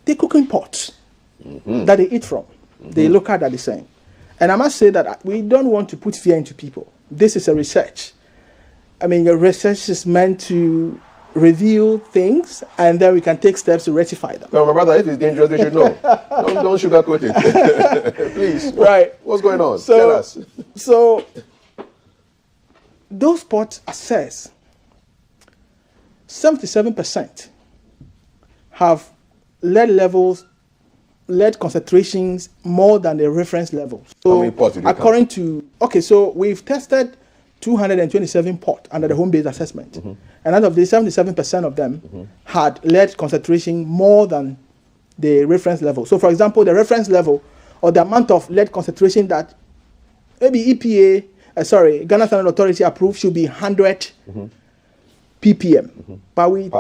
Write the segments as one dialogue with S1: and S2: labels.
S1: the cooking pots that they eat from. They look at Dadesɛn. And I must say that we don't want to put fear into people. This is a research. I mean, your research is meant to reveal things, and then we can take steps to rectify them.
S2: No, my brother, if it's dangerous, they should know. Don't sugarcoat it. Please.
S1: Right.
S2: What's going on? Tell us.
S1: So, those pots assess 77% have lead concentrations more than the reference level. So,
S2: how many pots did you
S1: according to, so we've tested 227 pots under the home-based assessment. And out of these, 77% of them had lead concentration more than the reference level. So, for example, the reference level or the amount of lead concentration that maybe Ghana Standard Authority approved should be 100 ppm. But we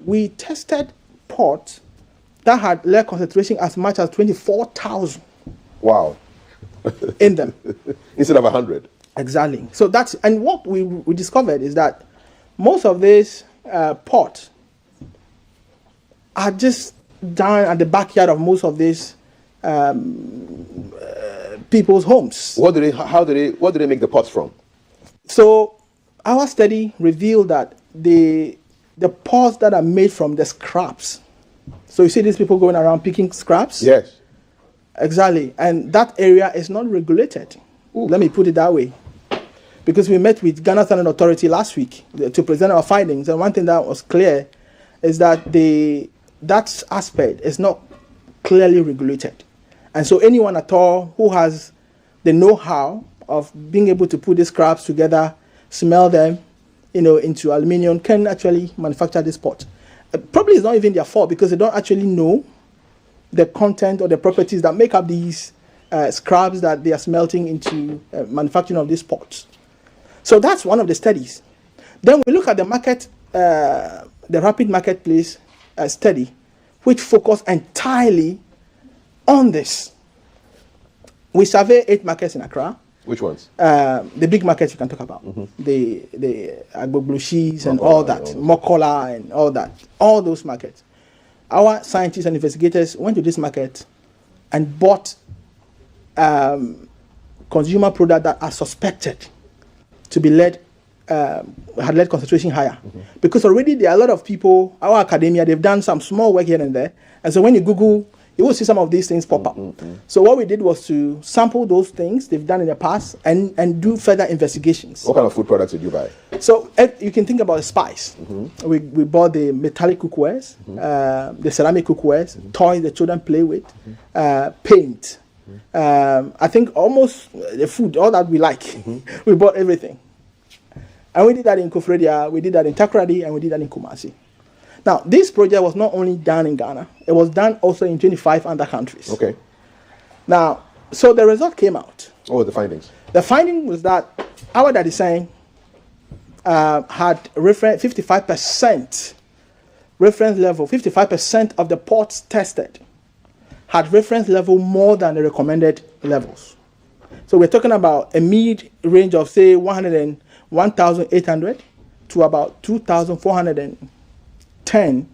S1: we tested pots that had lead concentration as much as 24,000.
S2: Wow.
S1: In them.
S2: Instead of 100.
S1: Exactly. So and what we discovered is that most of these pots are just down at the backyard of most of these people's homes.
S2: What do they make the pots from?
S1: So our study revealed that the pots that are made from the scraps. So you see these people going around picking scraps?
S2: Yes.
S1: Exactly. And that area is not regulated. Ooh. Let me put it that way. Because we met with Ghana Standard Authority last week to present our findings. And one thing that was clear is that that aspect is not clearly regulated. And so anyone at all who has the know-how of being able to put these scraps together, smell them, into aluminium, can actually manufacture this pot. Probably it's not even their fault because they don't actually know the content or the properties that make up these scraps that they are smelting into manufacturing of these pots. So that's one of the studies. Then we look at the market, the rapid marketplace study, which focused entirely on this. We survey 8 markets in Accra.
S2: Which ones?
S1: The big markets you can talk about. The Agbogboshis and all that, Mokola and all that, all those markets. Our scientists and investigators went to this market and bought consumer products that are suspected to be had lead concentration higher. Because already there are a lot of people, our academia, they've done some small work here and there. And so when you Google, you will see some of these things pop up. So what we did was to sample those things they've done in the past and do further investigations.
S2: What kind of food products did you buy?
S1: So you can think about spice. We bought the metallic cookwares, the ceramic cookwares, toys the children play with, paint. I think almost the food, all that we like. We bought everything. And we did that in Kofredia, we did that in Takoradi, and we did that in Kumasi. Now, this project was not only done in Ghana, it was done also in 25 other countries.
S2: Okay.
S1: Now, so the result came out.
S2: What were the findings?
S1: The finding was that our Dadesɛn had 55% reference level, 55% of the pots tested had reference level more than the recommended levels. So we're talking about a mid range of, say, 1,800 to about 2,410,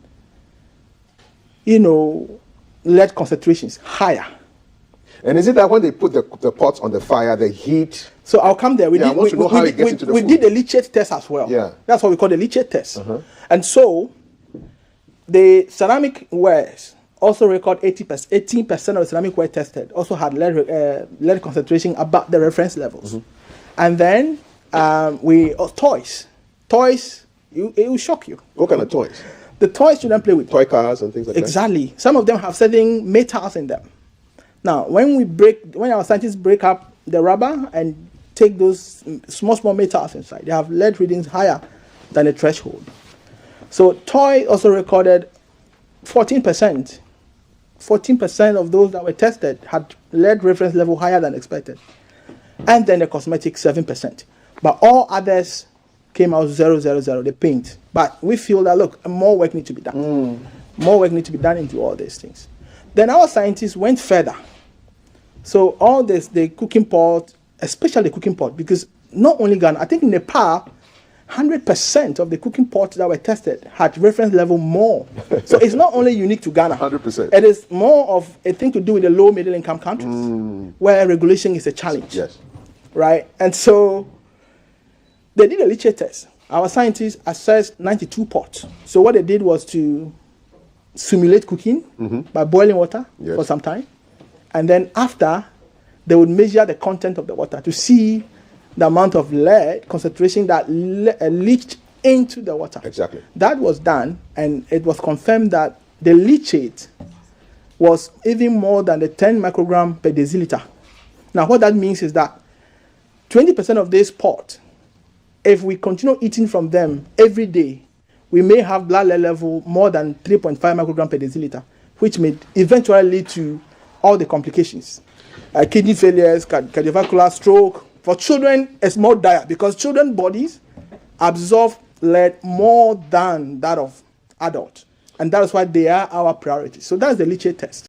S1: lead concentrations higher.
S2: And is it that when they put the pots on the fire, the heat?
S1: So I'll come there. We did the leachate test as well.
S2: Yeah.
S1: That's what we call the leachate test. And so the ceramic wares also record 18% of the ceramic ware tested also had lead concentration above the reference levels. And then toys, it will shock you.
S2: What kind of toys?
S1: The toys children play with.
S2: Toy cars and things like that?
S1: Exactly. Some of them have certain metals in them. Now, when our scientists break up the rubber and take those small metals inside, they have lead readings higher than the threshold. So toy also recorded 14%. 14% of those that were tested had lead reference level higher than expected. And then the cosmetic 7%. But all others came out 0, the paint. But we feel that, look, more work needs to be done. More work needs to be done into all these things. Then our scientists went further. So all this, the cooking pot, especially the cooking pot, because not only Ghana, I think Nepal 100% of the cooking pots that were tested had reference level more. So it's not only unique to Ghana.
S2: 100%.
S1: It is more of a thing to do with the low middle income countries where regulation is a challenge.
S2: Yes.
S1: Right? And so they did a leachate test. Our scientists assessed 92 pots. So what they did was to simulate cooking by boiling water for some time. And then after, they would measure the content of the water to see the amount of lead concentration that leached into the water.
S2: Exactly.
S1: That was done, and it was confirmed that the leachate was even more than the 10 microgram per deciliter. Now, what that means is that 20% of this pot, if we continue eating from them every day, we may have blood lead level more than 3.5 microgram per deciliter, which may eventually lead to all the complications, kidney failures, cardiovascular, stroke. For children, it's more dire because children's bodies absorb lead more than that of adults. And that is why they are our priority. So that's the leachate test.